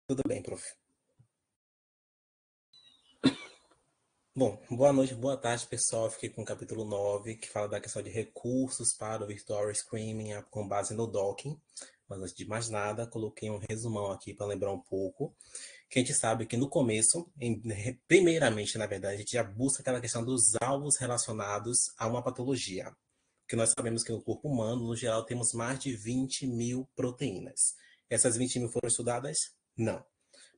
Tudo bem, prof. Bom, boa noite, boa tarde, pessoal. Eu fiquei com o capítulo 9, que fala da questão de recursos para o Virtual Screaming com base no docking. Mas antes de mais nada, coloquei um resumão aqui para lembrar um pouco. Que a gente sabe que no começo, primeiramente, na verdade, a gente já busca aquela questão dos alvos relacionados a uma patologia. Que nós sabemos que no corpo humano, no geral, temos mais de 20 mil proteínas. Essas 20 mil foram estudadas? Não.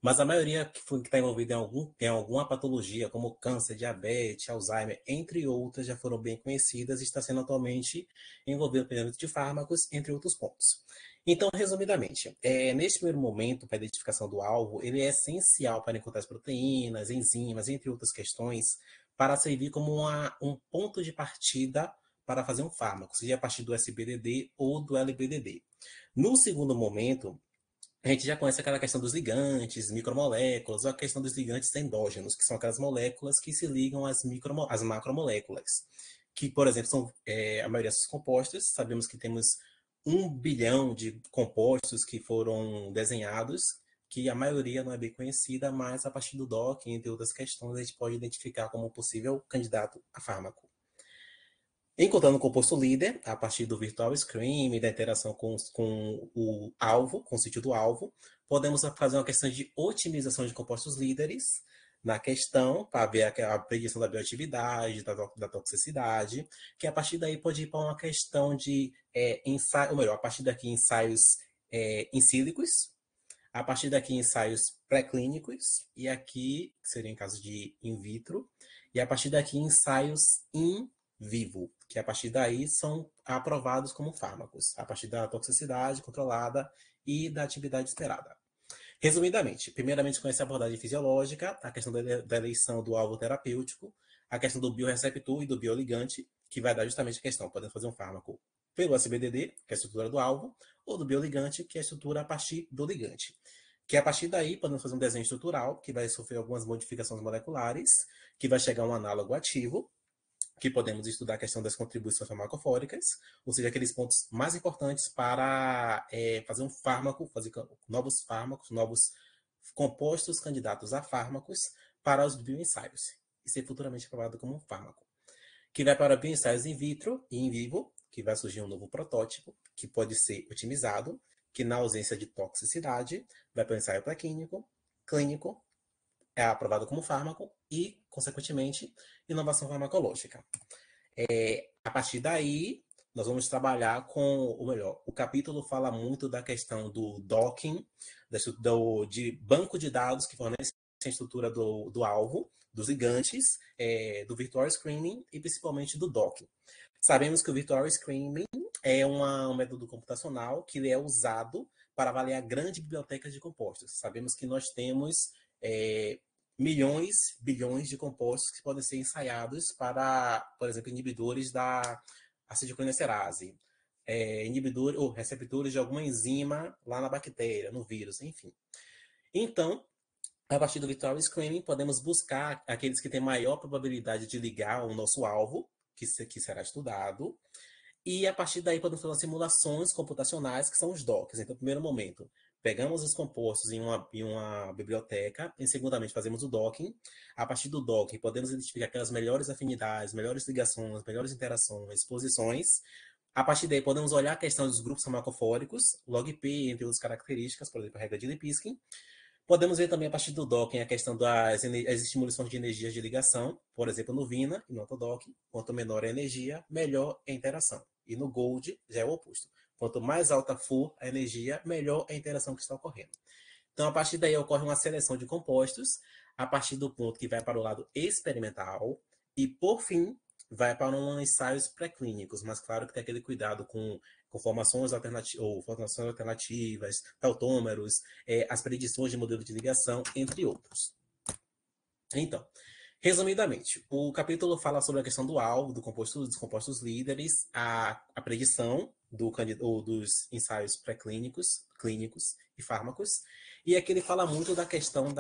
Mas a maioria que está envolvida em alguma patologia, como câncer, diabetes, Alzheimer, entre outras, já foram bem conhecidas e está sendo atualmente envolvido no de fármacos, entre outros pontos. Então, resumidamente, neste primeiro momento, para a identificação do alvo, ele é essencial para encontrar as proteínas, enzimas, entre outras questões, para servir como um ponto de partida para fazer um fármaco, seja a partir do SBDD ou do LBDD. No segundo momento, a gente já conhece aquela questão dos ligantes, micromoléculas, ou a questão dos ligantes endógenos, que são aquelas moléculas que se ligam às macromoléculas, que, por exemplo, são a maioria dos compostos. Sabemos que temos 1 bilhão de compostos que foram desenhados, que a maioria não é bem conhecida, mas a partir do DOC, entre outras questões, a gente pode identificar como possível candidato a fármaco. Encontrando o composto líder, a partir do virtual screen e da interação com o alvo, com o sítio do alvo, podemos fazer uma questão de otimização de compostos líderes na questão, para ver a predição da bioatividade, da toxicidade, que a partir daí pode ir para uma questão de ensaio, ou melhor, a partir daqui ensaios in sílicos, a partir daqui ensaios pré-clínicos, e aqui seria em caso de in vitro, e a partir daqui ensaios in vivo, que a partir daí são aprovados como fármacos, a partir da toxicidade controlada e da atividade esperada. Resumidamente, primeiramente conhece a abordagem fisiológica, a questão da eleição do alvo terapêutico, a questão do bioreceptor e do bioligante, que vai dar justamente a questão, podemos fazer um fármaco pelo SBDD, que é a estrutura do alvo, ou do bioligante, que é a estrutura a partir do ligante. Que a partir daí podemos fazer um desenho estrutural, que vai sofrer algumas modificações moleculares, que vai chegar a um análogo ativo, que podemos estudar a questão das contribuições farmacofóricas, ou seja, aqueles pontos mais importantes para fazer um fármaco, fazer novos fármacos, novos compostos candidatos a fármacos para os bioensaios, e ser futuramente aprovado como um fármaco. Que vai para bioensaios in vitro e in vivo, que vai surgir um novo protótipo, que pode ser otimizado, que na ausência de toxicidade, vai para o ensaio pré-clínico, clínico, é aprovado como fármaco e, consequentemente, inovação farmacológica. A partir daí, nós vamos trabalhar com, ou melhor, o capítulo fala muito da questão do docking, de banco de dados que fornece a estrutura do alvo, dos ligantes, do virtual screening e principalmente do docking. Sabemos que o virtual screening é um método computacional que é usado para avaliar grandes bibliotecas de compostos. Sabemos que nós temos milhões, bilhões de compostos que podem ser ensaiados para, por exemplo, inibidores da acetilcolinesterase, inibidores ou receptores de alguma enzima lá na bactéria, no vírus, enfim. Então, a partir do virtual screening, podemos buscar aqueles que têm maior probabilidade de ligar o nosso alvo, que será estudado, e a partir daí podemos fazer simulações computacionais, que são os docs. Então, no primeiro momento, pegamos os compostos em uma biblioteca, e segundamente fazemos o docking. A partir do docking, podemos identificar aquelas melhores afinidades, melhores ligações, melhores interações, posições. A partir daí, podemos olhar a questão dos grupos farmacofóricos, log-P, entre outras características, por exemplo, a regra de Lipinski. Podemos ver também a partir do docking a questão das estimulações de energias de ligação, por exemplo, no VINA e no autodocking. Quanto menor a energia, melhor a interação. E no Gold já é o oposto. Quanto mais alta for a energia, melhor a interação que está ocorrendo. Então, a partir daí, ocorre uma seleção de compostos, a partir do ponto que vai para o lado experimental, e, por fim, vai para ensaios pré-clínicos, mas claro que tem aquele cuidado com formações alternativas, tautômeros, as predições de modelo de ligação, entre outros. Então, resumidamente, o capítulo fala sobre a questão do alvo, dos compostos líderes, a predição dos ensaios pré-clínicos, clínicos e fármacos, e aqui ele fala muito da questão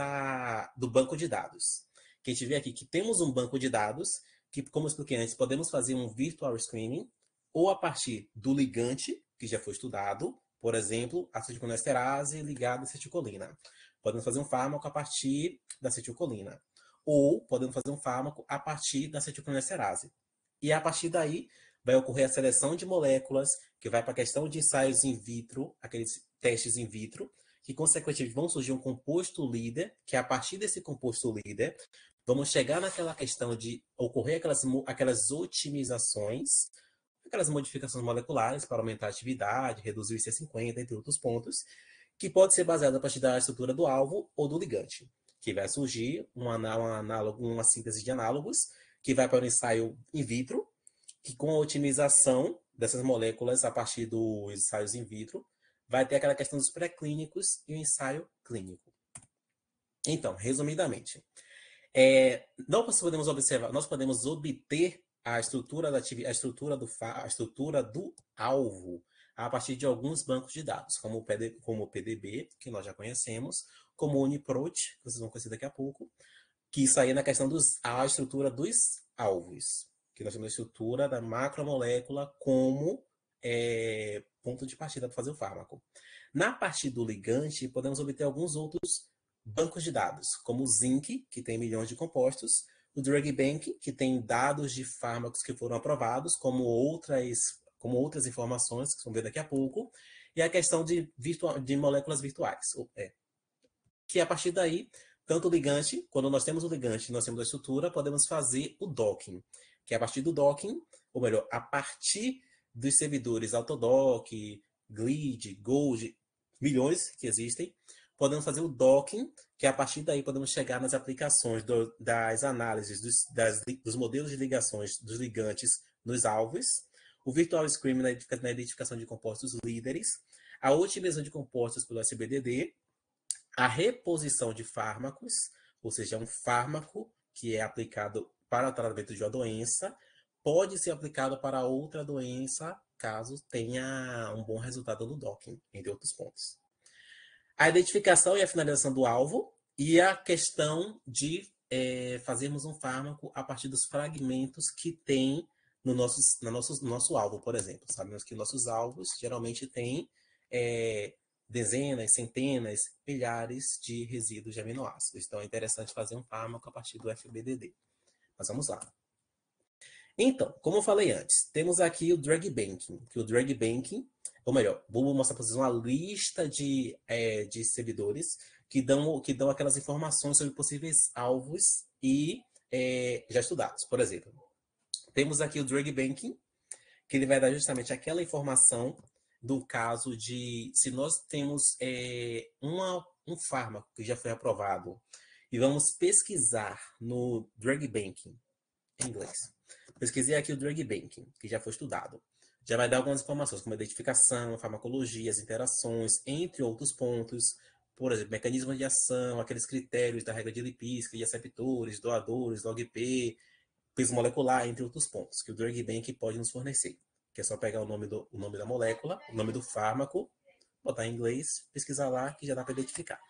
do banco de dados. Que a gente vê aqui que temos um banco de dados, que, como eu expliquei antes, podemos fazer um virtual screening, ou a partir do ligante, que já foi estudado, Por exemplo, acetilcolinesterase ligada à acetilcolina. Podemos fazer um fármaco a partir da acetilcolina. Ou podemos fazer um fármaco a partir da acetilcolinesterase. E a partir daí vai ocorrer a seleção de moléculas, que vai para a questão de ensaios in vitro, aqueles testes in vitro, que consequentemente vão surgir um composto líder, que a partir desse composto líder, vamos chegar naquela questão de ocorrer aquelas otimizações, aquelas modificações moleculares para aumentar a atividade, reduzir o IC50, entre outros pontos, que pode ser baseada a partir da estrutura do alvo ou do ligante, que vai surgir uma síntese de análogos, que vai para o ensaio in vitro, que com a otimização dessas moléculas a partir dos ensaios in vitro, vai ter aquela questão dos pré-clínicos e o ensaio clínico. Então, resumidamente, nós podemos obter a estrutura do alvo a partir de alguns bancos de dados, como o PDB, que nós já conhecemos, como o UniProt, que vocês vão conhecer daqui a pouco, que isso aí é na questão da estrutura dos alvos, que nós temos a estrutura da macromolécula como ponto de partida para fazer o fármaco. Na parte do ligante, podemos obter alguns outros bancos de dados, como o Zinc, que tem milhões de compostos, o Drug Bank, que tem dados de fármacos que foram aprovados, como outras informações, que vamos ver daqui a pouco, e a questão de moléculas virtuais, que a partir daí, tanto o ligante, quando nós temos o ligante e nós temos a estrutura, podemos fazer o docking, que a partir do docking, ou melhor, a partir dos servidores Autodoc, Glide, Gold, milhões que existem, podemos fazer o docking, que a partir daí podemos chegar nas aplicações das análises dos modelos de ligações dos ligantes nos alvos, o Virtual Screening na identificação de compostos líderes, a otimização de compostos pelo SBDD, a reposição de fármacos, ou seja, um fármaco que é aplicado para o tratamento de uma doença, pode ser aplicado para outra doença, caso tenha um bom resultado no docking, entre outros pontos. A identificação e a finalização do alvo e a questão de fazermos um fármaco a partir dos fragmentos que tem no nosso alvo, por exemplo. Sabemos que nossos alvos geralmente têm dezenas, centenas, milhares de resíduos de aminoácidos. Então é interessante fazer um fármaco a partir do FBDD. Mas vamos lá. Então, como eu falei antes, temos aqui o Drug Banking, que o Drug Banking, ou melhor, vou mostrar para vocês uma lista de servidores que dão aquelas informações sobre possíveis alvos e já estudados. Por exemplo, temos aqui o Drug Banking, que ele vai dar justamente aquela informação do caso de se nós temos um fármaco que já foi aprovado e vamos pesquisar no Drug Banking, em inglês. Pesquisei aqui o Drug Banking, que já foi estudado. Já vai dar algumas informações, como a identificação, a farmacologia, as interações, entre outros pontos. Por exemplo, mecanismos de ação, aqueles critérios da regra de Lipinski, de receptores, doadores, log-P, peso molecular, entre outros pontos, que o Drug Bank pode nos fornecer. Que é só pegar o nome da molécula, o nome do fármaco, botar em inglês, pesquisar lá, que já dá para identificar.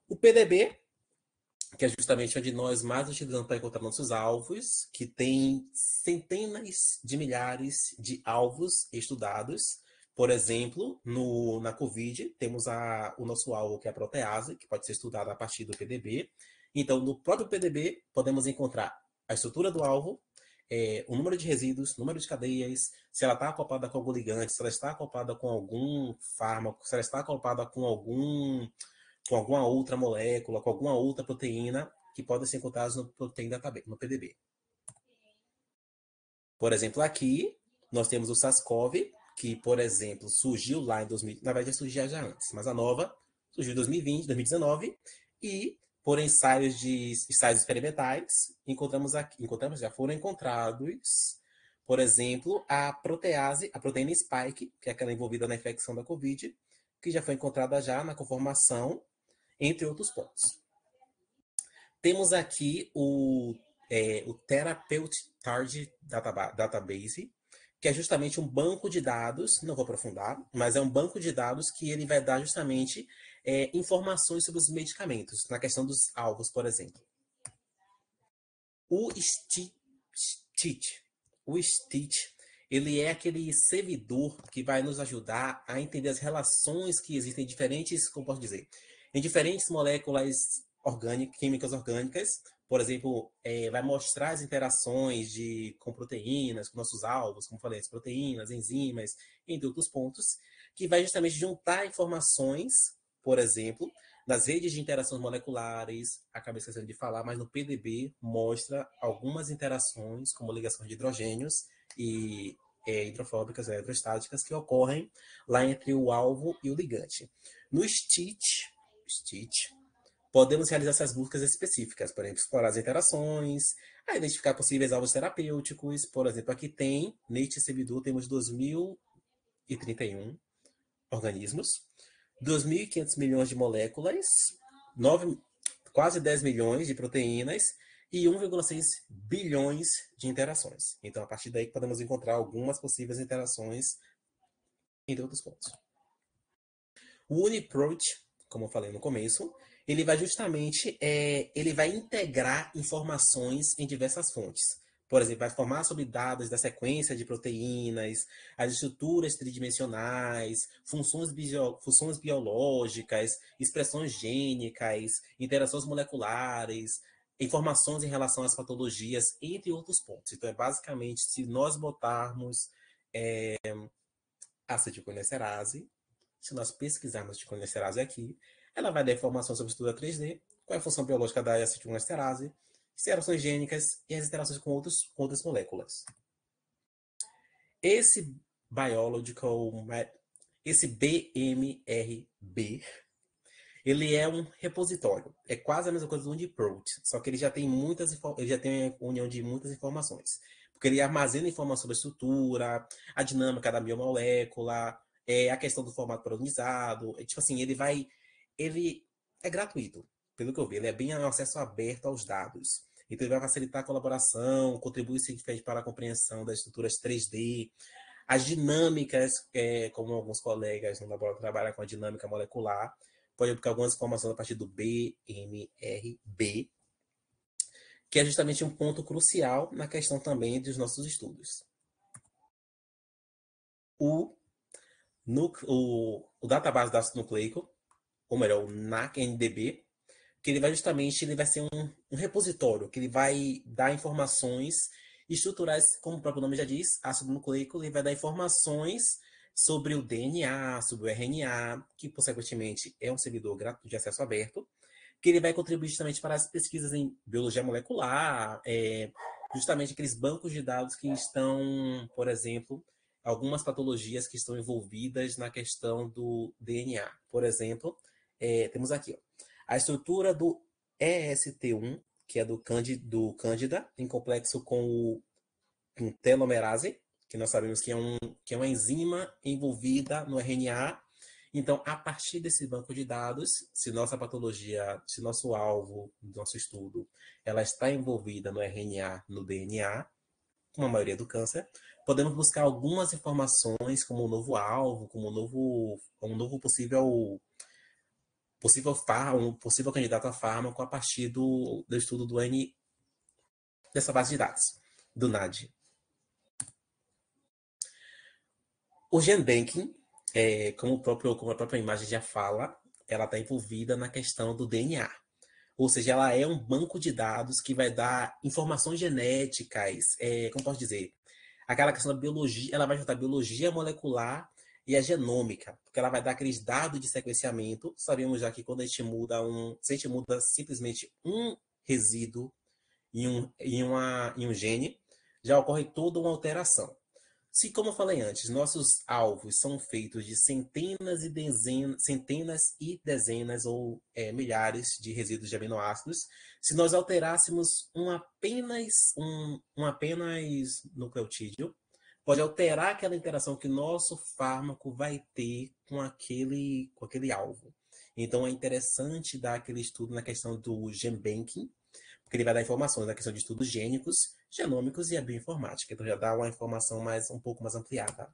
O PDB, que é justamente onde nós mais utilizamos para encontrar nossos alvos, que tem centenas de milhares de alvos estudados. Por exemplo, na COVID, temos o nosso alvo, que é a protease, que pode ser estudada a partir do PDB. Então, no próprio PDB, podemos encontrar a estrutura do alvo, o número de resíduos, número de cadeias, se ela está acoplada com algum ligante, se ela está acoplada com algum fármaco, se ela está acoplada com alguma outra molécula, com alguma outra proteína que podem ser encontradas no Protein Database, no PDB. Por exemplo, aqui nós temos o SARS-CoV, que, por exemplo, surgiu lá em 2000, na verdade surgia já antes, mas a nova surgiu em 2020, 2019, e por ensaios experimentais, já foram encontrados, por exemplo, a protease, a proteína spike, que é aquela envolvida na infecção da COVID, que já foi encontrada já na conformação, entre outros pontos. Temos aqui o Therapeutic Target Database, que é justamente um banco de dados, não vou aprofundar, mas é um banco de dados que ele vai dar justamente informações sobre os medicamentos, na questão dos alvos, por exemplo. O STIT, Ele é aquele servidor que vai nos ajudar a entender as relações que existem em diferentes, como posso dizer, em diferentes moléculas orgânicas, químicas orgânicas. Por exemplo, vai mostrar as interações com proteínas, com nossos alvos, como falei, as proteínas, enzimas, entre outros pontos, que vai justamente juntar informações, por exemplo, das redes de interações moleculares. Acabei esquecendo de falar, mas no PDB mostra algumas interações, como ligação de hidrogênios e hidrofóbicas, eletrostáticas, que ocorrem lá entre o alvo e o ligante. No STIT, podemos realizar essas buscas específicas, por exemplo, explorar as interações, identificar possíveis alvos terapêuticos. Por exemplo, aqui tem, neste servidor, temos 2031 organismos, 2.500 milhões de moléculas, 9, quase 10 milhões de proteínas e 1,6 bilhões de interações. Então, a partir daí, podemos encontrar algumas possíveis interações, entre outros pontos. O UniProt, como eu falei no começo, ele vai justamente ele vai integrar informações em diversas fontes. Por exemplo, vai formar sobre dados da sequência de proteínas, as estruturas tridimensionais, funções biológicas, expressões gênicas, interações moleculares, informações em relação às patologias, entre outros pontos. Então, é basicamente, se nós botarmos acetilcolinesterase, se nós pesquisarmos acetilcolinesterase aqui, ela vai dar informação sobre estrutura 3D, qual é a função biológica da acetilcolinesterase, interações gênicas e as interações com outras moléculas. Esse esse BMRB, ele é um repositório. É quase a mesma coisa do UniProt, só que ele já tem ele já tem a união de muitas informações. Porque ele armazena informações sobre a estrutura, a dinâmica da biomolécula, a questão do formato padronizado. Tipo assim, ele é gratuito, pelo que eu vi. Ele é bem um acesso aberto aos dados. Então, ele vai facilitar a colaboração, contribuir significativamente para a compreensão das estruturas 3D, as dinâmicas, como alguns colegas no laboratório trabalham com a dinâmica molecular, pode buscar algumas informações a partir do BMRB, que é justamente um ponto crucial na questão também dos nossos estudos. O database de ácido nucleico, ou melhor, o NAC-NDB, que ele vai ser um repositório, que ele vai dar informações estruturais, como o próprio nome já diz, ácido nucleico, ele vai dar informações sobre o DNA, sobre o RNA, que, consequentemente, é um servidor gratuito de acesso aberto, que ele vai contribuir justamente para as pesquisas em biologia molecular, justamente aqueles bancos de dados que estão, por exemplo, algumas patologias que estão envolvidas na questão do DNA. Por exemplo, temos aqui a estrutura do EST1, que é do Cândida, em complexo com o telomerase, que nós sabemos que é uma enzima envolvida no RNA. Então, a partir desse banco de dados, se nossa patologia, se nosso alvo do nosso estudo, ela está envolvida no RNA, no DNA, como a maioria do câncer, podemos buscar algumas informações como um novo alvo, como um novo possível um possível candidato a fármaco a partir do estudo dessa base de dados, do NAD. O GenBanking, como a própria imagem já fala, ela está envolvida na questão do DNA. Ou seja, ela é um banco de dados que vai dar informações genéticas, como posso dizer, aquela questão da biologia, ela vai juntar a biologia molecular e a genômica, porque ela vai dar aqueles dados de sequenciamento. Sabemos já que quando a gente muda se a gente muda simplesmente um resíduo em um gene, já ocorre toda uma alteração. Se, como eu falei antes, nossos alvos são feitos de centenas e dezenas ou milhares de resíduos de aminoácidos, se nós alterássemos um apenas nucleotídeo, pode alterar aquela interação que nosso fármaco vai ter com aquele alvo. Então, é interessante dar aquele estudo na questão do GenBanking, porque ele vai dar informações na questão de estudos gênicos, genômicos e a bioinformática. Então já dá uma informação um pouco mais ampliada.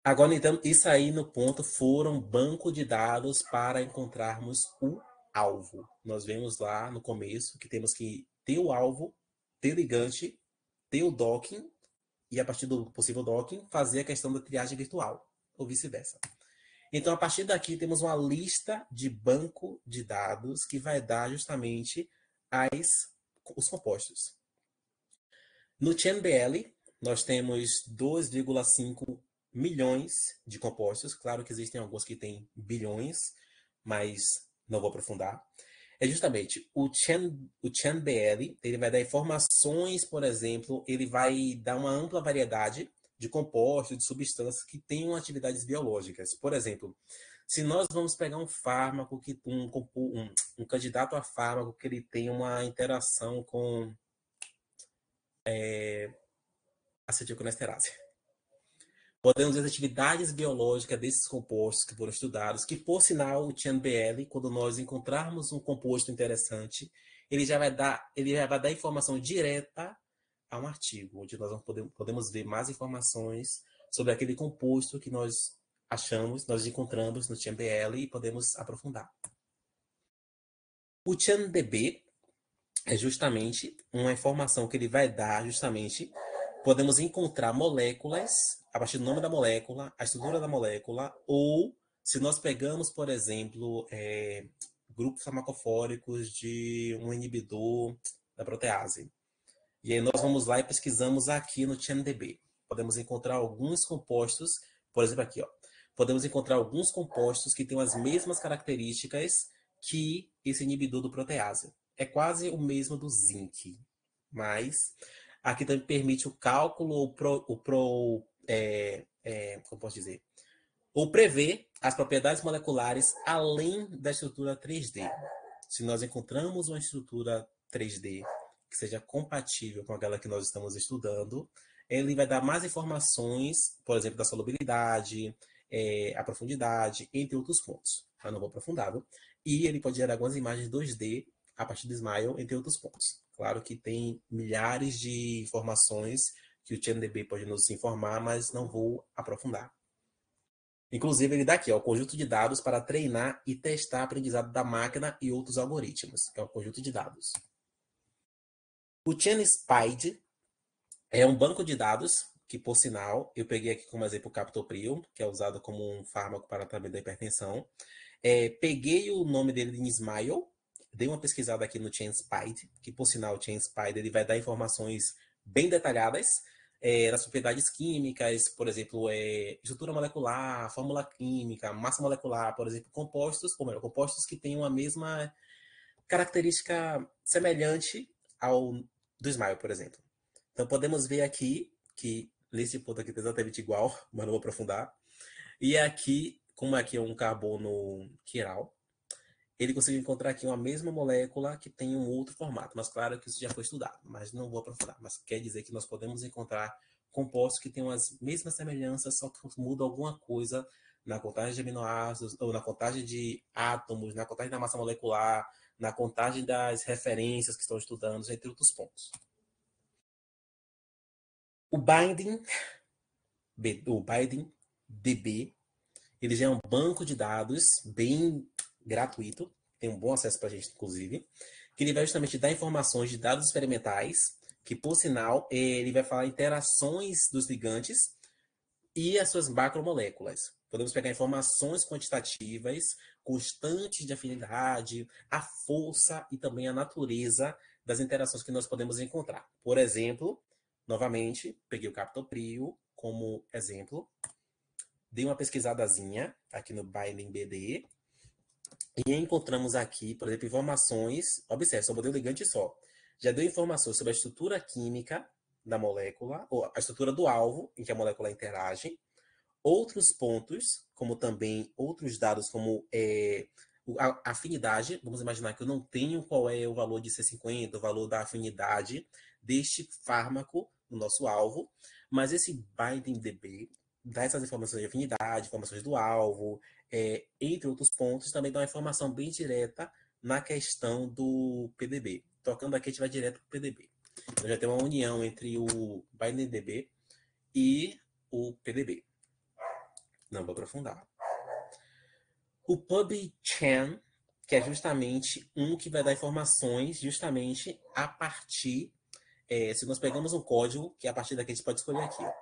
Agora, então, isso aí no ponto foram banco de dados para encontrarmos o alvo. Nós vemos lá no começo que temos que ter o alvo, ter o ligante, ter o docking e a partir do possível docking, fazer a questão da triagem virtual, ou vice-versa. Então, a partir daqui, temos uma lista de banco de dados que vai dar justamente os compostos. No ChainBL, nós temos 2,5 milhões de compostos. Claro que existem alguns que têm bilhões, mas não vou aprofundar. É justamente o ChainBL, ele vai dar informações, por exemplo, ele vai dar uma ampla variedade de compostos, de substâncias que tenham atividades biológicas. Por exemplo, se nós vamos pegar um fármaco, um candidato a fármaco que ele tem uma interação com acetilcolinesterase. Podemos ver as atividades biológicas desses compostos que foram estudados, que por sinal o ChainBL, quando nós encontrarmos um composto interessante, ele já vai dar informação direta a um artigo, onde nós podemos ver mais informações sobre aquele composto que nós achamos, nós encontramos no ChainBL e podemos aprofundar. O ChainDB é justamente uma informação que ele vai dar justamente, podemos encontrar moléculas, a partir do nome da molécula, a estrutura da molécula, ou se nós pegamos, por exemplo, grupos farmacofóricos de um inibidor da protease. E aí nós vamos lá e pesquisamos aqui no ChainDB. Podemos encontrar alguns compostos, por exemplo aqui, ó. Podemos encontrar alguns compostos que têm as mesmas características que esse inibidor do protease. É quase o mesmo do zinc, mas aqui também permite o cálculo, como posso dizer? Ou prever as propriedades moleculares além da estrutura 3D. Se nós encontramos uma estrutura 3D que seja compatível com aquela que nós estamos estudando, ele vai dar mais informações, por exemplo, da solubilidade, a profundidade, entre outros pontos. Eu não vou aprofundar, viu? E ele pode gerar algumas imagens 2D a partir do Smile, entre outros pontos. Claro que tem milhares de informações que o ChainDB pode nos informar, mas não vou aprofundar. Inclusive, ele dá aqui, ó, o conjunto de dados para treinar e testar o aprendizado da máquina e outros algoritmos, que é o conjunto de dados. O ChainSpide é um banco de dados que, por sinal, eu peguei aqui como exemplo o captopril, que é usado como um fármaco para tratamento da hipertensão. Peguei o nome dele em Smile, dei uma pesquisada aqui no ChainSpide, que, por sinal, o ChainSpide ele vai dar informações bem detalhadas das propriedades químicas, por exemplo, estrutura molecular, fórmula química, massa molecular, por exemplo, compostos, ou melhor, compostos que tenham a mesma característica semelhante ao do Smile, por exemplo. Então, podemos ver aqui que nesse ponto aqui está exatamente igual, mas não vou aprofundar. E aqui, como aqui é um carbono quiral, ele conseguiu encontrar aqui uma mesma molécula que tem um outro formato. Mas claro que isso já foi estudado, mas não vou aprofundar. Mas quer dizer que nós podemos encontrar compostos que têm as mesmas semelhanças, só que mudam alguma coisa na contagem de aminoácidos, ou na contagem de átomos, na contagem da massa molecular, na contagem das referências que estão estudando, entre outros pontos. O Binding DB, ele já é um banco de dados bem gratuito, tem um bom acesso para a gente, inclusive, que ele vai justamente dar informações de dados experimentais, que, por sinal, ele vai falar interações dos ligantes e as suas macromoléculas. Podemos pegar informações quantitativas, constantes de afinidade, a força e também a natureza das interações que nós podemos encontrar. Por exemplo, novamente, peguei o captopril como exemplo, dei uma pesquisadazinha aqui no Binding BD e encontramos aqui, por exemplo, informações. Observe, só botei o ligante só. Já deu informações sobre a estrutura química da molécula, ou a estrutura do alvo em que a molécula interage. Outros pontos, como também outros dados, como a afinidade. Vamos imaginar que eu não tenho qual é o valor de C50, o valor da afinidade deste fármaco no nosso alvo, mas esse Binding DB dá essas informações de afinidade, informações do alvo, entre outros pontos, também dá uma informação bem direta na questão do PDB. Tocando aqui, a gente vai direto para o PDB. Então, já tem uma união entre o Binding DB e o PDB. Não vou aprofundar. O PubChain, que é justamente um que vai dar informações justamente a partir se nós pegamos um código, que a partir daqui a gente pode escolher aqui, ó,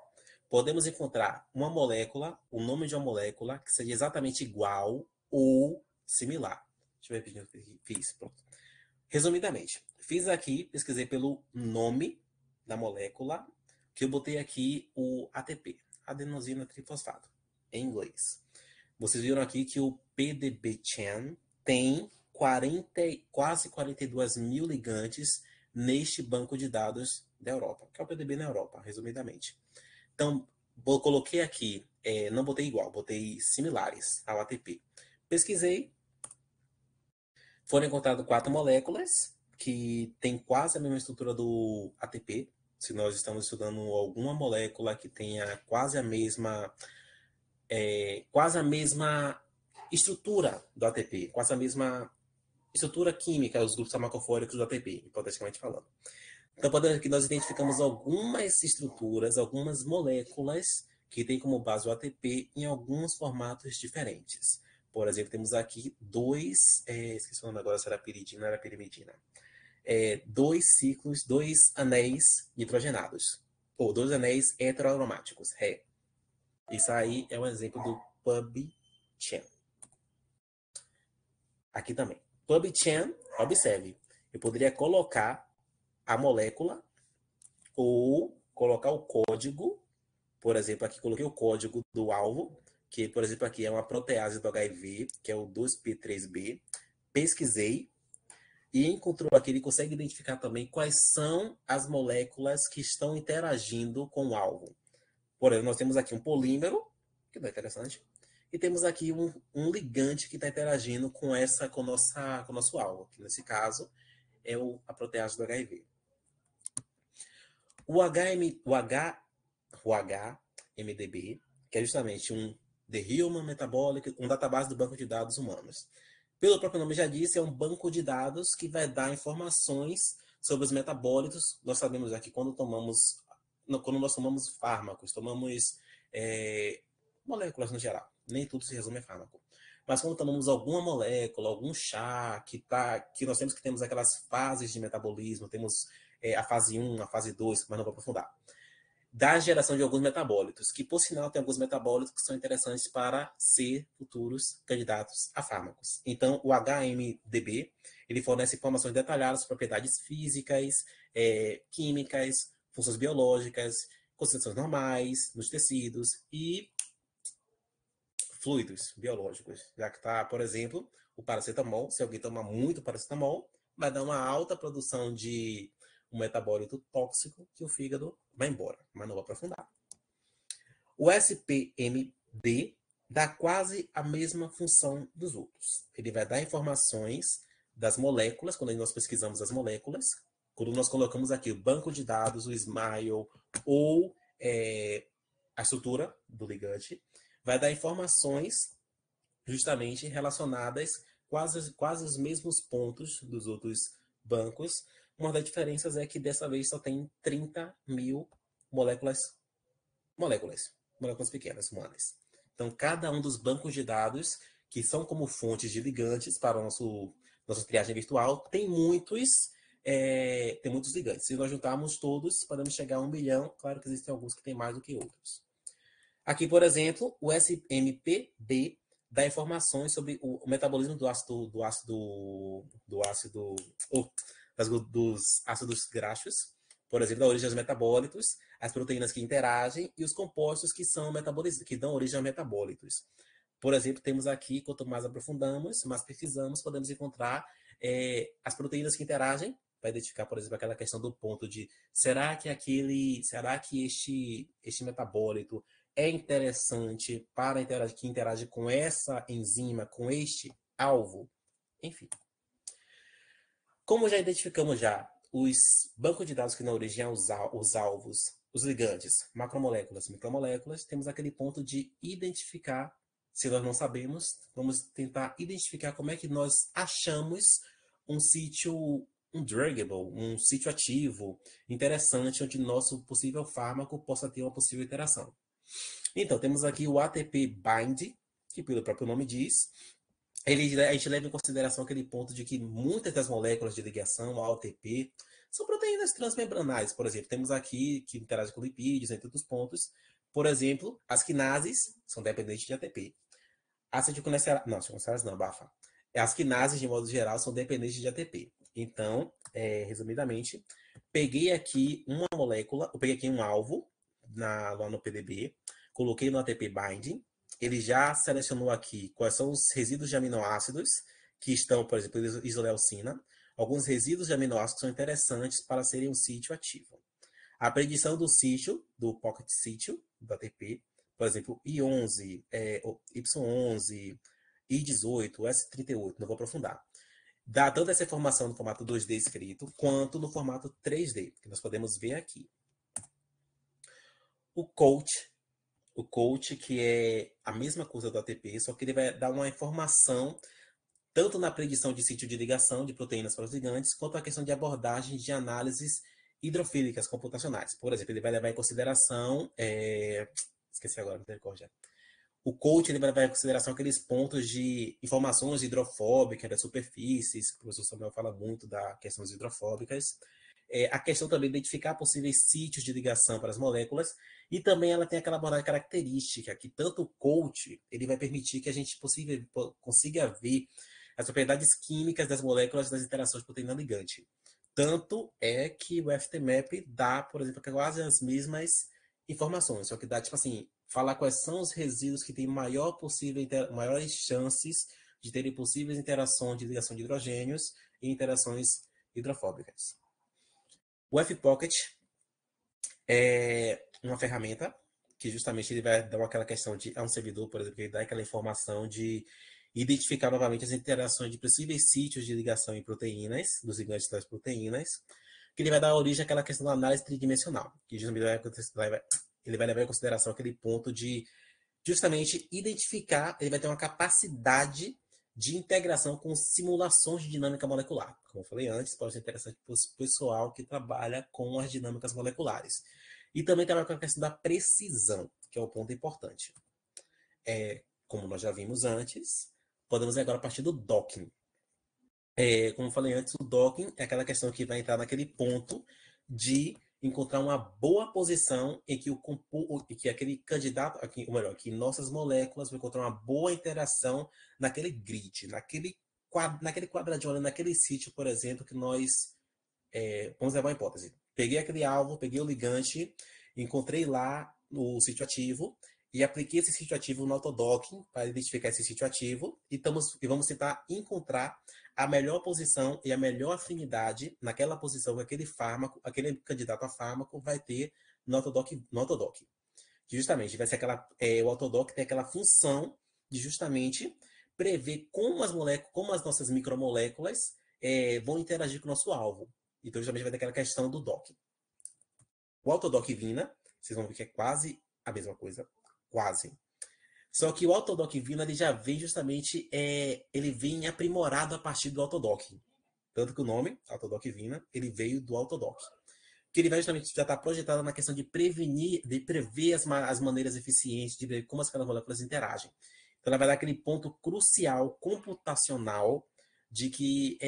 podemos encontrar uma molécula, o nome de uma molécula que seja exatamente igual ou similar. Deixa eu repetir o que eu fiz. Pronto. Resumidamente, fiz aqui, pesquisei pelo nome da molécula, que eu botei aqui o ATP, adenosina trifosfato, em inglês. Vocês viram aqui que o PDB-Chain tem quase 42 mil ligantes neste banco de dados da Europa, que é o PDB na Europa, resumidamente. Então, coloquei aqui, não botei igual, botei similares ao ATP. Pesquisei, foram encontradas 4 moléculas que têm quase a mesma estrutura do ATP. Se nós estamos estudando alguma molécula que tenha quase a mesma estrutura do ATP, quase a mesma estrutura química, os grupos farmacofóricos do ATP, hipoteticamente falando. Então, aqui nós identificamos algumas estruturas, algumas moléculas que têm como base o ATP em alguns formatos diferentes. Por exemplo, temos aqui esqueci o nome agora, se era piridina ou era pirimidina. 2 ciclos, 2 anéis nitrogenados, ou 2 anéis heteroaromáticos, He. Isso aí é um exemplo do PubChem. Aqui também. PubChem, observe, eu poderia colocar a molécula ou colocar o código, por exemplo, aqui coloquei o código do alvo, que, por exemplo, aqui é uma protease do HIV, que é o 2P3B. Pesquisei e encontrou aqui, ele consegue identificar também quais são as moléculas que estão interagindo com o alvo. Por exemplo, nós temos aqui um polímero, que é interessante, e temos aqui um ligante que está interagindo com o nosso alvo, que nesse caso é a protease do HIV. O HMDB, que é justamente The Human Metabolic, um database do banco de dados humanos. Pelo próprio nome já disse, é um banco de dados que vai dar informações sobre os metabólitos. Nós sabemos aqui quando nós tomamos fármacos, tomamos moléculas no geral. Nem tudo se resume a fármaco. Mas quando tomamos alguma molécula, algum chá, que nós temos aquelas fases de metabolismo, temos a fase 1, a fase 2, mas não vou aprofundar. Da geração de alguns metabólitos, que por sinal tem alguns metabólitos que são interessantes para ser futuros candidatos a fármacos. Então, o HMDB, ele fornece informações detalhadas sobre propriedades físicas, químicas, funções biológicas, concentrações normais nos tecidos e fluidos biológicos. Já que está, por exemplo, o paracetamol, se alguém tomar muito paracetamol, vai dar uma alta produção de um metabólito tóxico que o fígado vai embora, mas não vou aprofundar. O SPMD dá quase a mesma função dos outros. Ele vai dar informações das moléculas, quando nós pesquisamos as moléculas, quando nós colocamos aqui o banco de dados, o SMILE ou a estrutura do ligante, vai dar informações justamente relacionadas quase os mesmos pontos dos outros bancos. Uma das diferenças é que dessa vez só tem 30 mil moléculas pequenas, humanas. Então, cada um dos bancos de dados, que são como fontes de ligantes para a nossa triagem virtual, tem muitos ligantes. Se nós juntarmos todos, podemos chegar a 1 bilhão. Claro que existem alguns que têm mais do que outros. Aqui, por exemplo, o SMPD dá informações sobre o metabolismo dos ácidos graxos, por exemplo, da origem aos metabólitos, as proteínas que interagem e os compostos que dão origem a metabólitos. Por exemplo, temos aqui, quanto mais aprofundamos, mais pesquisamos, podemos encontrar as proteínas que interagem, para identificar, por exemplo, aquela questão do ponto de será que este metabólito é interessante para que interage com essa enzima, com este alvo? Enfim. Como já identificamos os bancos de dados que dão origem aos alvos, os ligantes, macromoléculas, micromoléculas, temos aquele ponto de identificar. Se nós não sabemos, vamos tentar identificar como é que nós achamos um druggable, um sítio ativo interessante, onde nosso possível fármaco possa ter uma possível interação. Então, temos aqui o ATP Bind, que pelo próprio nome diz, a gente leva em consideração aquele ponto de que muitas das moléculas de ligação ao ATP São proteínas transmembranais, por exemplo. Temos aqui que interagem com lipídios, entre outros pontos. Por exemplo, as quinases são dependentes de ATP. Acetilcolinesteráse, não, acetilcolinesteráse não, bafa. As quinases, de modo geral, são dependentes de ATP. Então, resumidamente, peguei aqui uma molécula, eu peguei aqui um alvo lá no PDB, coloquei no ATP Binding, ele já selecionou aqui quais são os resíduos de aminoácidos que estão, por exemplo, isoleucina, alguns resíduos de aminoácidos são interessantes para serem um sítio ativo. A predição do sítio, do pocket sítio, do ATP, por exemplo, I11, Y11, I18, S38, não vou aprofundar. Dá tanto essa informação no formato 2D escrito, quanto no formato 3D, que nós podemos ver aqui. O coach que é a mesma coisa do ATP, só que ele vai dar uma informação tanto na predição de sítio de ligação de proteínas para os ligantes, quanto a questão de abordagem de análises hidrofílicas computacionais. Por exemplo, ele vai levar em consideração... esqueci agora, misericórdia. O coach ele vai levar em consideração aqueles pontos de informações hidrofóbicas das superfícies, que o professor Samuel fala muito das questões hidrofóbicas. A questão também de identificar possíveis sítios de ligação para as moléculas, e também ela tem aquela abordagem característica, que tanto o coach ele vai permitir que a gente consiga ver as propriedades químicas das moléculas das interações proteína-ligante. Tanto é que o FTMap dá, por exemplo, quase as mesmas informações, só que dá, tipo assim, falar quais são os resíduos que têm maiores chances de terem possíveis interações de ligação de hidrogênios e interações hidrofóbicas. O Fpocket é uma ferramenta que justamente ele vai dar aquela questão de, um servidor, por exemplo, que ele dá aquela informação de identificar novamente as interações de possíveis sítios de ligação em proteínas, dos ligantes das proteínas, que ele vai dar origem àquela questão da análise tridimensional, que justamente ele vai levar em consideração aquele ponto de justamente identificar, ele vai ter uma capacidade de integração com simulações de dinâmica molecular. Como eu falei antes, pode ser interessante para o pessoal que trabalha com as dinâmicas moleculares. E também trabalha com a questão da precisão, que é o ponto importante. Como nós já vimos antes, podemos agora partir do docking. Como eu falei antes, o docking é aquela questão que vai entrar naquele ponto de encontrar uma boa posição em que aquele candidato, ou melhor, que nossas moléculas vão encontrar uma boa interação naquele grid, naquele quadradinho, naquele sítio, por exemplo, que nós vamos levar uma hipótese. Peguei aquele alvo, peguei o ligante, encontrei lá o sítio ativo e apliquei esse sítio ativo no autodocking para identificar esse sítio ativo e vamos tentar encontrar a melhor posição e a melhor afinidade naquela posição que aquele fármaco, aquele candidato a fármaco vai ter no autodocking. Que justamente vai ser o autodocking tem aquela função de justamente prever como as nossas micromoléculas vão interagir com o nosso alvo. Então, justamente vai ter aquela questão do docking. O autodock Vina, vocês vão ver que é quase a mesma coisa. Quase. Só que o autodock Vina, ele já vem justamente, ele vem aprimorado a partir do autodock. Tanto que o nome, autodock Vina, ele veio do autodock. Que ele vai justamente já estar projetado na questão de prever as maneiras eficientes de ver como as moléculas interagem. Então, ela vai dar aquele ponto crucial, computacional, de que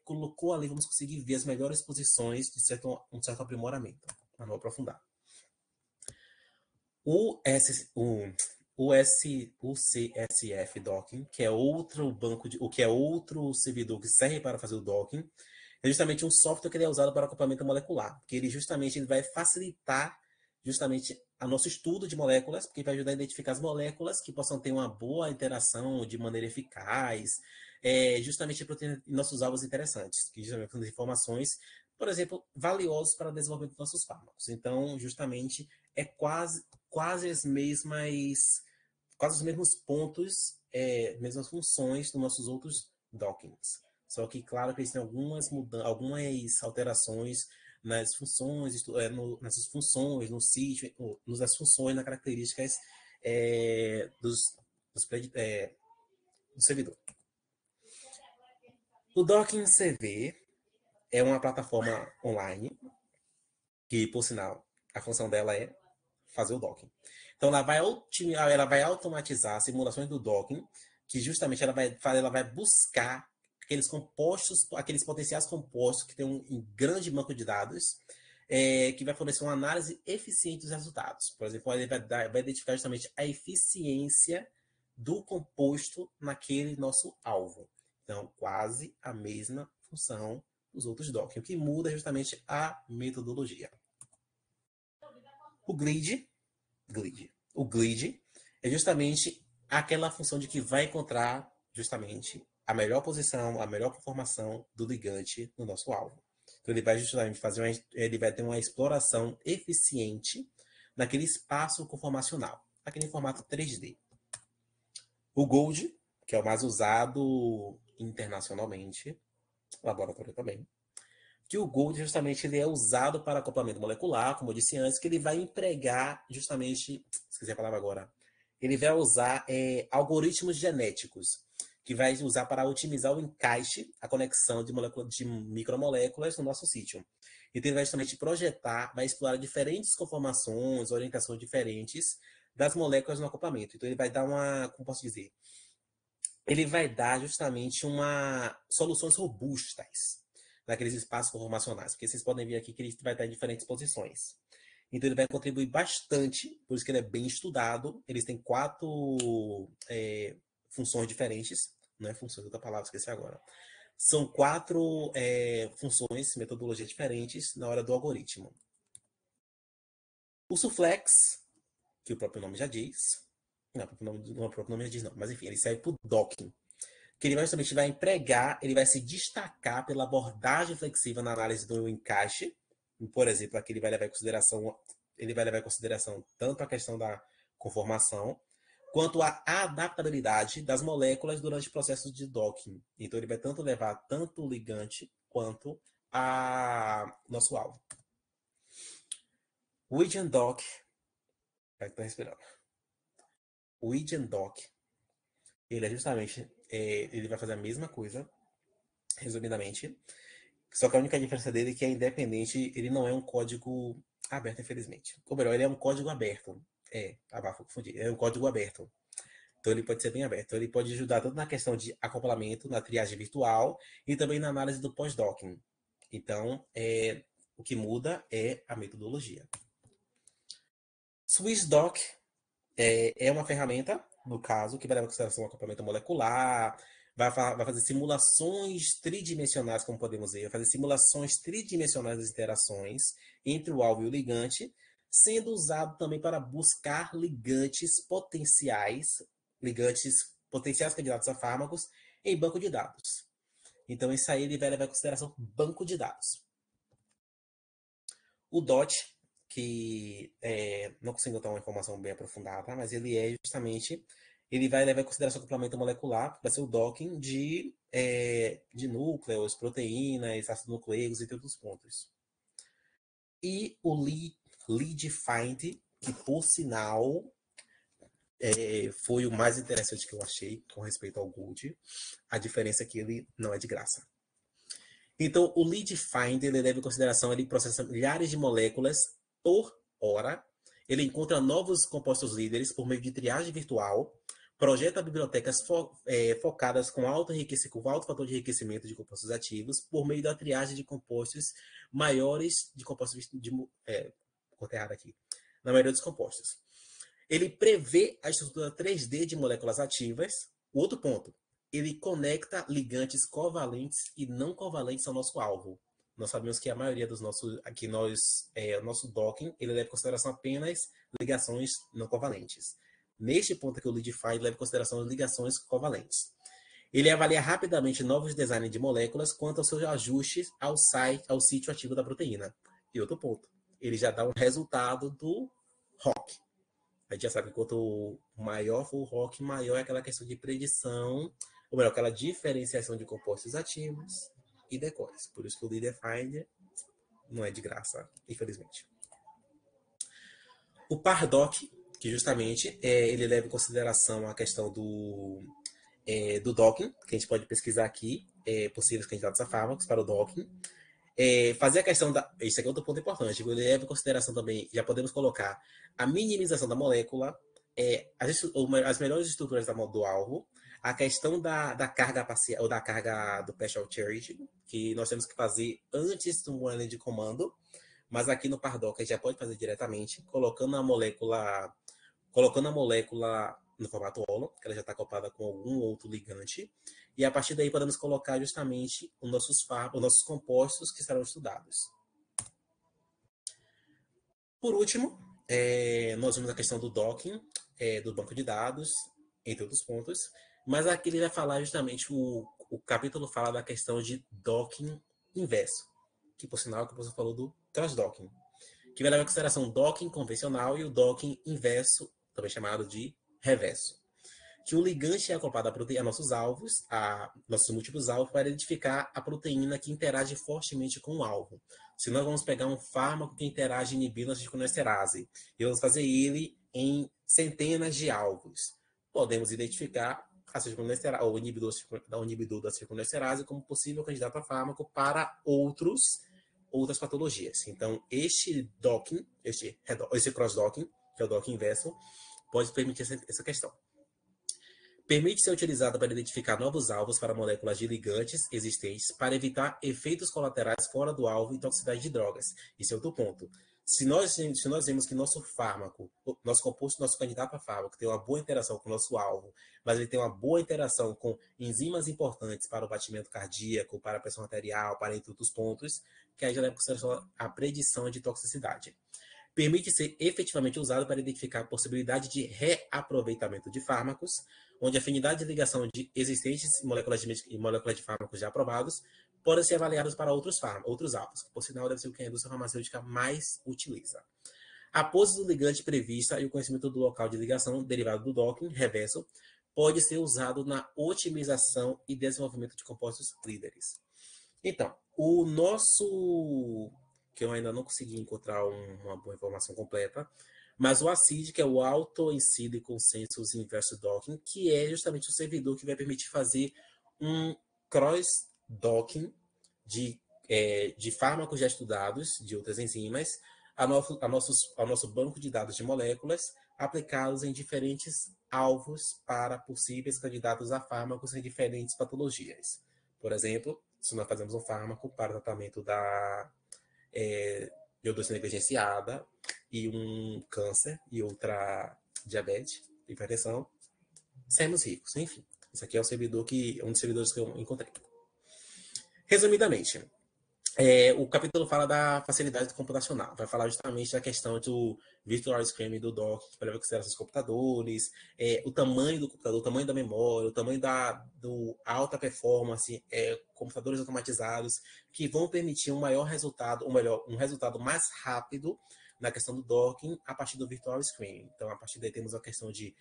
colocou ali, vamos conseguir ver as melhores posições de um certo aprimoramento. Mas não vou aprofundar. O CSF Docking, que é outro outro servidor que serve para fazer o docking, é justamente um software que ele é usado para acompanhamento molecular, que ele vai facilitar justamente o nosso estudo de moléculas, porque vai ajudar a identificar as moléculas que possam ter uma boa interação de maneira eficaz, justamente para nossos alvos interessantes, que justamente são informações, por exemplo, valiosas para o desenvolvimento dos nossos fármacos. Então, justamente, quase os mesmos pontos, mesmas funções dos nossos outros dockings. Só que, claro, que eles têm algumas alterações nas funções, nessas funções, no sítio, nas funções, nas características do servidor. O Docking CV é uma plataforma online que, por sinal, a função dela é fazer o docking. Então, ela vai automatizar simulações do docking, que justamente ela vai buscar aqueles compostos, aqueles potenciais compostos que tem um grande banco de dados, que vai fornecer uma análise eficiente dos resultados. Por exemplo, ele vai identificar justamente a eficiência do composto naquele nosso alvo. Então, quase a mesma função dos outros docking. O que muda é justamente a metodologia. O grid é justamente aquela função de que vai encontrar justamente a melhor posição, a melhor conformação do ligante no nosso alvo. Então ele vai justamente ele vai ter uma exploração eficiente naquele espaço conformacional, aquele formato 3D. O Gold, que é o mais usado internacionalmente, laboratório também, que o Gold justamente ele é usado para acoplamento molecular, como eu disse antes, que ele vai empregar justamente, esqueci a palavra agora, ele vai usar algoritmos genéticos, que vai usar para otimizar o encaixe, a conexão de micromoléculas no nosso sítio. Então ele vai justamente projetar, vai explorar diferentes conformações, orientações diferentes das moléculas no acoplamento. Então ele vai dar como posso dizer? Ele vai dar justamente soluções robustas naqueles espaços conformacionais, porque vocês podem ver aqui que ele vai estar em diferentes posições. Então ele vai contribuir bastante, por isso que ele é bem estudado. Eles têm 4 funções diferentes, não é funções, outra palavra, esqueci agora. São 4 funções, metodologias diferentes na hora do algoritmo. O Suflex, que o próprio nome já diz, não, o próprio nome já diz não, mas enfim, ele serve para o docking, que ele justamente vai empregar, ele vai se destacar pela abordagem flexível na análise do encaixe. Por exemplo, aqui ele vai levar em consideração tanto a questão da conformação, quanto a adaptabilidade das moléculas durante o processo de docking. Então ele vai levar tanto o ligante quanto a nosso alvo. O Weed Dock, tá respirando. O Weed Dock, ele é justamente, ele vai fazer a mesma coisa, resumidamente, só que a única diferença dele é que é independente, ele não é um código aberto, infelizmente. Ou melhor, ele é um código aberto. Confundi. É um código aberto. Então ele pode ser bem aberto. Então, ele pode ajudar tanto na questão de acoplamento, na triagem virtual e também na análise do pós-docking. Então, o que muda é a metodologia. SwissDock é uma ferramenta, no caso, que vai levar em consideração o acoplamento molecular, vai fazer simulações tridimensionais, como podemos ver, vai fazer simulações tridimensionais das interações entre o alvo e o ligante, sendo usado também para buscar ligantes potenciais candidatos a fármacos em banco de dados. Então, isso aí ele vai levar em consideração banco de dados. O DOT, que não consigo dar uma informação bem aprofundada, mas ele ele vai levar em consideração o acoplamento molecular, vai ser o docking de núcleos, proteínas, ácidos nucleicos e outros pontos. E o Lead Find, que por sinal foi o mais interessante que eu achei com respeito ao Gold. A diferença é que ele não é de graça. Então, o Lead Finder, ele leva em consideração, ele processa milhares de moléculas por hora, ele encontra novos compostos líderes por meio de triagem virtual, projeta bibliotecas focadas com alto fator de enriquecimento de compostos ativos, por meio da triagem de compostos maiores de compostos cortei errado aqui, na maioria dos compostos. Ele prevê a estrutura 3D de moléculas ativas. O outro ponto, ele conecta ligantes covalentes e não covalentes ao nosso alvo. Nós sabemos que a maioria dos nossos, nosso docking, ele leva em consideração apenas ligações não covalentes. Neste ponto que o Leadify leva em consideração as ligações covalentes. Ele avalia rapidamente novos designs de moléculas quanto aos seus ajustes ao sítio ativo da proteína. E outro ponto, ele já dá um resultado do ROC. A gente já sabe que quanto maior for o ROC, maior é aquela questão de predição, ou melhor, aquela diferenciação de compostos ativos e decores. Por isso que o Leader Finder não é de graça, infelizmente. O PARDOC, que justamente ele leva em consideração a questão do docking, que a gente pode pesquisar aqui, possíveis candidatos a fármacos para o docking. Fazer a questão Esse aqui é outro ponto importante. Ele leva em consideração também, já podemos colocar a minimização da molécula, as melhores estruturas do alvo, A questão da carga parcial, ou da carga do partial charge, que nós temos que fazer antes do line de comando, mas aqui no Pardock a gente já pode fazer diretamente, colocando a molécula no formato holo, que ela já está acoplada com algum outro ligante, e a partir daí podemos colocar justamente os nossos compostos que serão estudados. Por último, nós vimos a questão do docking, do banco de dados, entre outros pontos, mas aqui ele vai falar justamente, o capítulo fala da questão de docking inverso, que por sinal que você falou do cross-docking, que vai levar em consideração o docking convencional e o docking inverso, também chamado de reverso. Que o ligante é acoplado a nossos alvos, a nossos múltiplos alvos, para identificar a proteína que interage fortemente com o alvo. Se nós vamos pegar um fármaco que interage inibindo a acetilcolesterase e vamos fazer ele em centenas de alvos, podemos identificar o inibidor da acetilcolesterase como possível candidato a fármaco para outras patologias. Então, este docking, esse cross-docking, que é o docking inverso, pode permitir essa questão. Permite ser utilizado para identificar novos alvos para moléculas de ligantes existentes para evitar efeitos colaterais fora do alvo e toxicidade de drogas. Esse é outro ponto. Se nós vemos que nosso fármaco, nosso composto, nosso candidato a fármaco tem uma boa interação com o nosso alvo, mas ele tem uma boa interação com enzimas importantes para o batimento cardíaco, para a pressão arterial, para entre outros pontos, que aí já leva em consideração a predição de toxicidade. Permite ser efetivamente usado para identificar a possibilidade de reaproveitamento de fármacos, onde a afinidade de ligação de existentes moléculas de fármacos já aprovados podem ser avaliadas para outros alvos, que por sinal deve ser o que a indústria farmacêutica mais utiliza. A pose do ligante prevista e o conhecimento do local de ligação derivado do docking reverso pode ser usado na otimização e desenvolvimento de compostos líderes. Então, que eu ainda não consegui encontrar uma boa informação completa, mas o ACID, que é o Auto Incide Consensus Inverse Docking, que é justamente o servidor que vai permitir fazer um cross-docking de fármacos já estudados, de outras enzimas, ao nosso banco de dados de moléculas, aplicados em diferentes alvos para possíveis candidatos a fármacos em diferentes patologias. Por exemplo, se nós fazemos um fármaco para o tratamento da biodose negligenciada e um câncer e outra diabetes, hipertensão, sermos ricos. Enfim, isso aqui é um dos servidores que eu encontrei. Resumidamente, o capítulo fala da facilidade computacional. Vai falar justamente da questão do Virtual Screen do Docker, que leva em consideração os computadores, o tamanho do computador, o tamanho da memória, o tamanho do alta performance, computadores automatizados, que vão permitir um maior resultado, um resultado mais rápido na questão do docking a partir do Virtual Screen. Então, a partir daí temos a questão de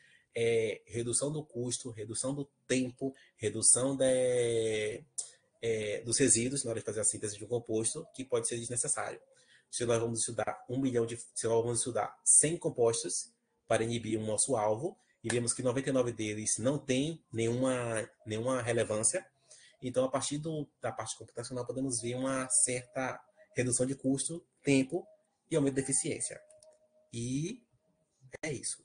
redução do custo, redução do tempo, redução dos resíduos na hora de fazer a síntese de um composto, que pode ser desnecessário. Se nós vamos estudar se nós vamos estudar 100 compostos para inibir o nosso alvo, e vemos que 99 deles não tem nenhuma relevância, então a partir da parte computacional podemos ver uma certa redução de custo, tempo e aumento da eficiência. E é isso.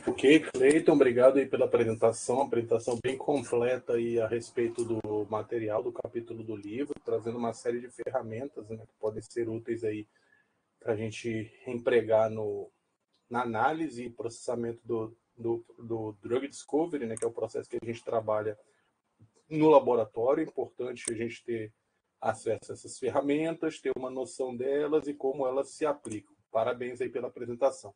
Ok, Cleiton, obrigado aí pela apresentação bem completa aí a respeito do material, do capítulo do livro, trazendo uma série de ferramentas, né, que podem ser úteis aí para a gente empregar na análise e processamento do Drug Discovery, né, que é o processo que a gente trabalha no laboratório. É importante a gente ter acesso a essas ferramentas, ter uma noção delas e como elas se aplicam. Parabéns aí pela apresentação.